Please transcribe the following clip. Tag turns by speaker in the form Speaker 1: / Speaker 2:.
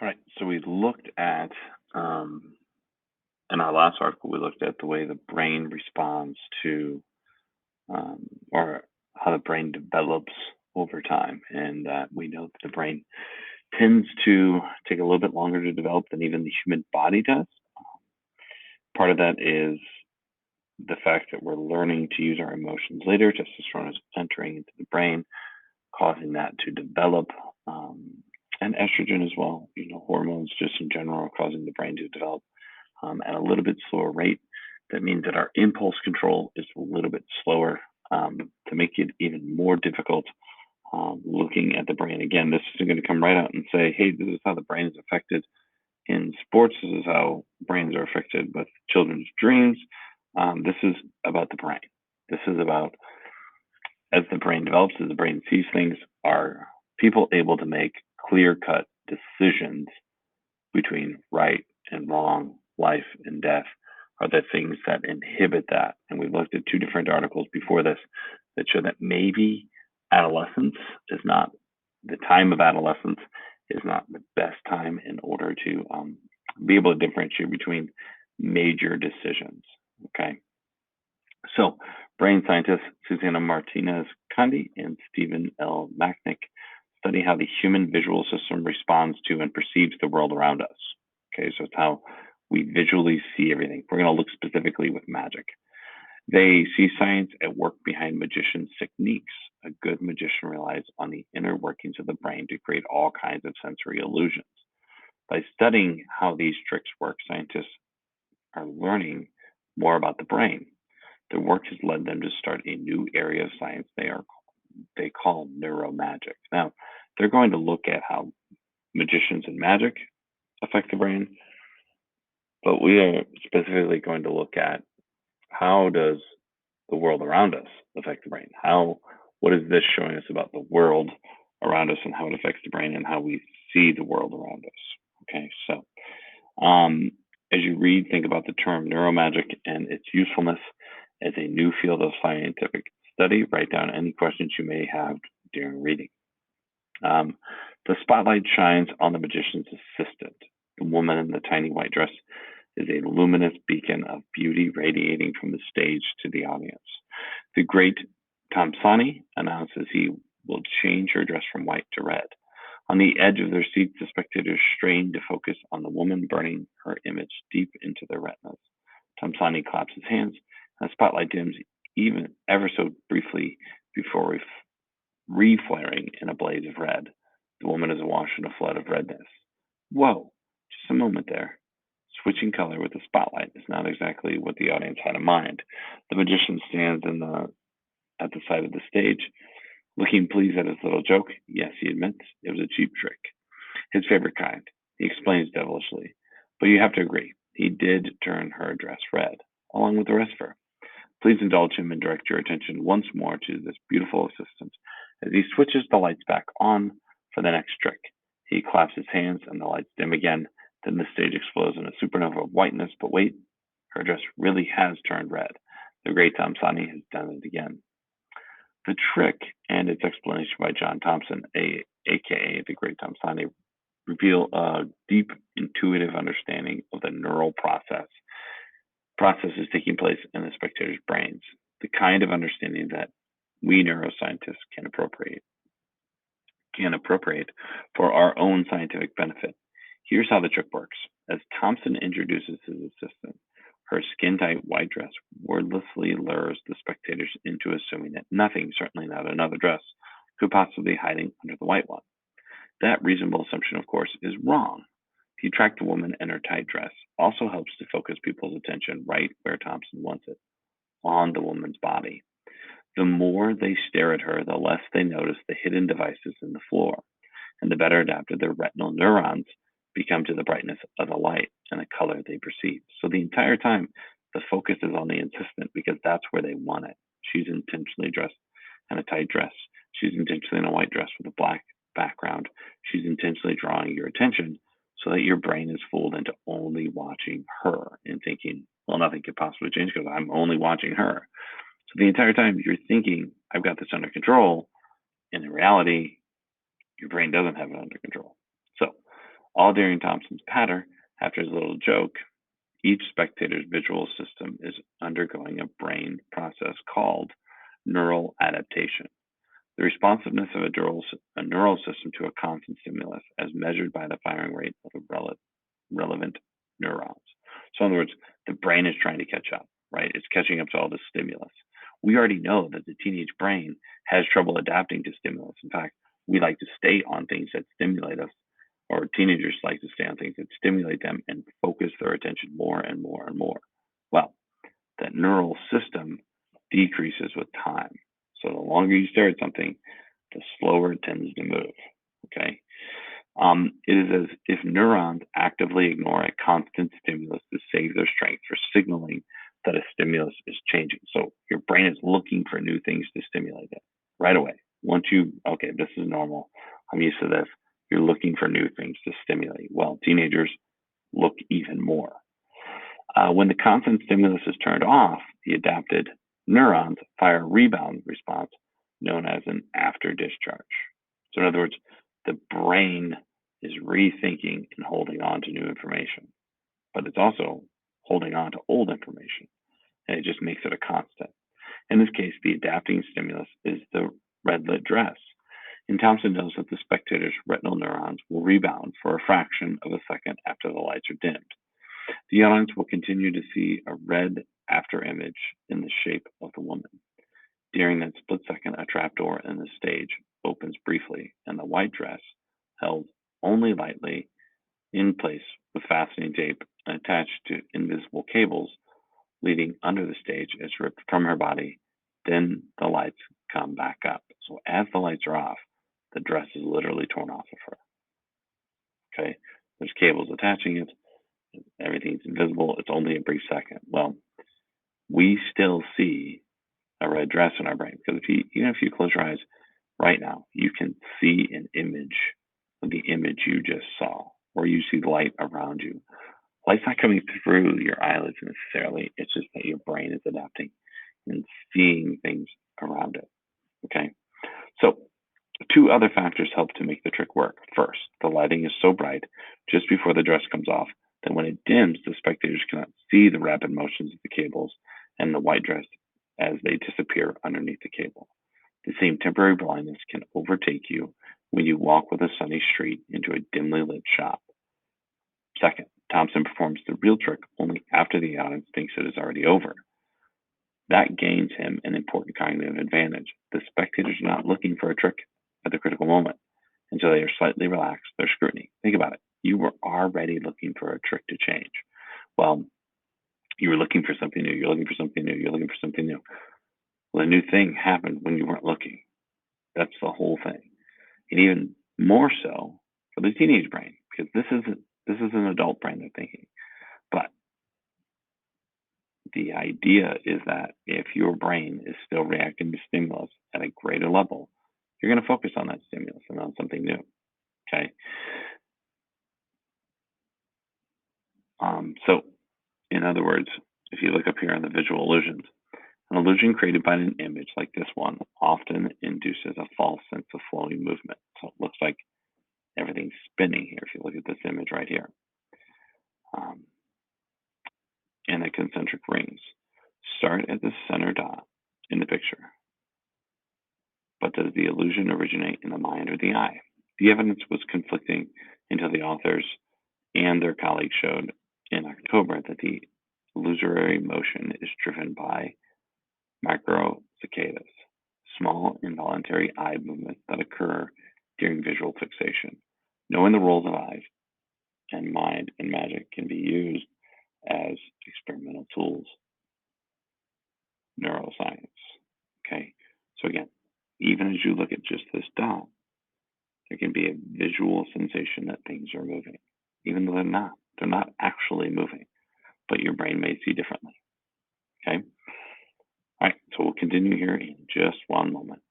Speaker 1: All right. So we looked at um, in our last article, we looked at the way the brain responds to, or how the brain develops over time, and we know that the brain tends to take a little bit longer to develop than even the human body does. Part of that is the fact that we're learning to use our emotions later. Testosterone is entering into the brain, causing that to develop. Um, and estrogen as well, hormones just in general are causing the brain to develop at a little bit slower rate. That means that our impulse control is a little bit slower, to make it even more difficult. Looking at the brain again, this isn't going to come right out and say, hey, this is how the brain is affected in sports. This is how brains are affected with children's dreams. This is about the brain. This is about, as the brain develops, as the brain sees things, are people able to make clear cut decisions between right and wrong, life and death, are the things that inhibit that. And we looked at two different articles before this that show that maybe adolescence is not the time of adolescence is not the best time in order to be able to differentiate between major decisions. Okay. So, brain scientists Susanna Martinez Kandi and Stephen L. Macknick study how the human visual system responds to and perceives the world around us. Okay, so it's how we visually see everything. We're going to look specifically with magic. They see science at work behind magicians' techniques. A good magician relies on the inner workings of the brain to create all kinds of sensory illusions. By studying how these tricks work, scientists are learning more about the brain. Their work has led them to start a new area of science they call neuromagic. Now, they're going to look at how magicians and magic affect the brain, but we are specifically going to look at how does the world around us affect the brain? What is this showing us about the world around us and how it affects the brain and how we see the world around us? Okay, so um, as you read, think about the term neuromagic and its usefulness as a new field of scientific study. Write down any questions you may have during reading. Um, the spotlight shines on the magician's assistant. The woman in the tiny white dress is a luminous beacon of beauty radiating from the stage to the audience. The great Tamsani announces he will change her dress from white to red. On the edge of their seats, the spectators strain to focus on the woman burning her image deep into their retinas. Tamsani claps his hands, and the spotlight dims even ever so briefly before reflaring in a blaze of red. The woman is awash in a flood of redness. Whoa, just a moment there. Switching color with the spotlight is not exactly what the audience had in mind. The magician stands at the side of the stage, looking pleased at his little joke. Yes, he admits it was a cheap trick. His favorite kind. He explains devilishly. But you have to agree, he did turn her dress red, along with the rest of her. Please indulge him and direct your attention once more to this beautiful assistant as he switches the lights back on for the next trick. He claps his hands and the lights dim again. Then the stage explodes in a supernova of whiteness. But wait, her dress really has turned red. The great Tom Sani has done it again. The trick and its explanation by John Thompson, aka the great Tom Sani, reveal a deep intuitive understanding of the neural processes taking place in the spectators' brains, the kind of understanding that we neuroscientists can appropriate for our own scientific benefit. Here's how the trick works. As Thompson introduces his assistant, her skin tight white dress wordlessly lures the spectators into assuming that nothing, certainly not another dress, could possibly be hiding under the white one. That reasonable assumption, of course, is wrong. The attractive woman in her tight dress also helps to focus people's attention right where Thompson wants it, on the woman's body. The more they stare at her, the less they notice the hidden devices in the floor, and the better adapted their retinal neurons become to the brightness of the light and the color they perceive. So the entire time, the focus is on the assistant because that's where they want it. She's intentionally dressed in a tight dress. She's intentionally in a white dress with a black background. She's intentionally drawing your attention so that your brain is fooled into only watching her and thinking, well, nothing could possibly change because I'm only watching her. So the entire time you're thinking, I've got this under control, and in reality, your brain doesn't have it under control. So All during Thompson's patter, after his little joke, each spectator's visual system is undergoing a brain process called neural adaptation. The responsiveness of a neural system to a constant stimulus, as measured by the firing rate of the relevant neurons. So, in other words, the brain is trying to catch up, right? It's catching up to all this stimulus. We already know that the teenage brain has trouble adapting to stimulus. In fact, we like to stay on things that stimulate us, or teenagers like to stay on things that stimulate them and focus their attention more and more and more. Well, that neural system decreases with time. So the longer you stare at something, the slower it tends to move. Okay. It is as if neurons actively ignore a constant stimulus to save their strength for signaling that a stimulus is changing. So your brain is looking for new things to stimulate it right away. Once okay, this is normal. I'm used to this. You're looking for new things to stimulate. Well, teenagers look even more. When the constant stimulus is turned off, the adapted neurons fire a rebound response known as an after discharge. So, in other words, the brain is rethinking and holding on to new information, but it's also holding on to old information, and it just makes it a constant. In this case, the adapting stimulus is the red lit dress. And Thompson knows that the spectator's retinal neurons will rebound for a fraction of a second after the lights are dimmed. The audience will continue to see a red after image in the shape of the woman. During that split second, a trapdoor in the stage opens briefly, and the white dress, held only lightly in place with fastening tape and attached to invisible cables leading under the stage, is ripped from her body. Then the lights come back up. So as the lights are off, the dress is literally torn off of her. Okay, there's cables attaching it. Everything's invisible. It's only a brief second. Well, we still see a red dress in our brain because even if you close your eyes right now, you can see an image of the image you just saw, or you see light around you. Light's not coming through your eyelids necessarily. It's just that your brain is adapting and seeing things around it. Okay. So two other factors help to make the trick work. First, the lighting is so bright just before the dress comes off that when it dims, the spectators cannot see the rapid motions of the cables and the white dress as they disappear underneath the cable. The same temporary blindness can overtake you when you walk with a sunny street into a dimly lit shop. Second, Thompson performs the real trick only after the audience thinks it is already over. That gains him an important cognitive advantage. The spectators are not looking for a trick at the critical moment, and so they are slightly relaxed their scrutiny. Think about it. You were already looking for a trick to change. Well, you were looking for something new. You're looking for something new. You're looking for something new. Well, a new thing happened when you weren't looking. That's the whole thing. And even more so for the teenage brain, because this is an adult brain they're thinking. But the idea is that if your brain is still reacting to stimulus at a greater level, you're going to focus on that stimulus and on something new. Okay. So, in other words, if you look up here on the visual illusions, an illusion created by an image like this one often induces a false sense of flowing movement. So it looks like everything's spinning here. If you look at this image right here, um, and the concentric rings start at the center dot in the picture. But does the illusion originate in the mind or the eye? The evidence was conflicting until the authors and their colleagues showed in October that the illusory motion is driven by microsaccades, small involuntary eye movements that occur during visual fixation. Knowing the roles of eyes and mind and magic can be used as experimental tools. Neuroscience. Okay, so again, even as you look at just this dot, there can be a visual sensation that things are moving, even though they're not. They're not actually moving, but your brain may see differently. Okay. All right, so we'll continue here in just one moment.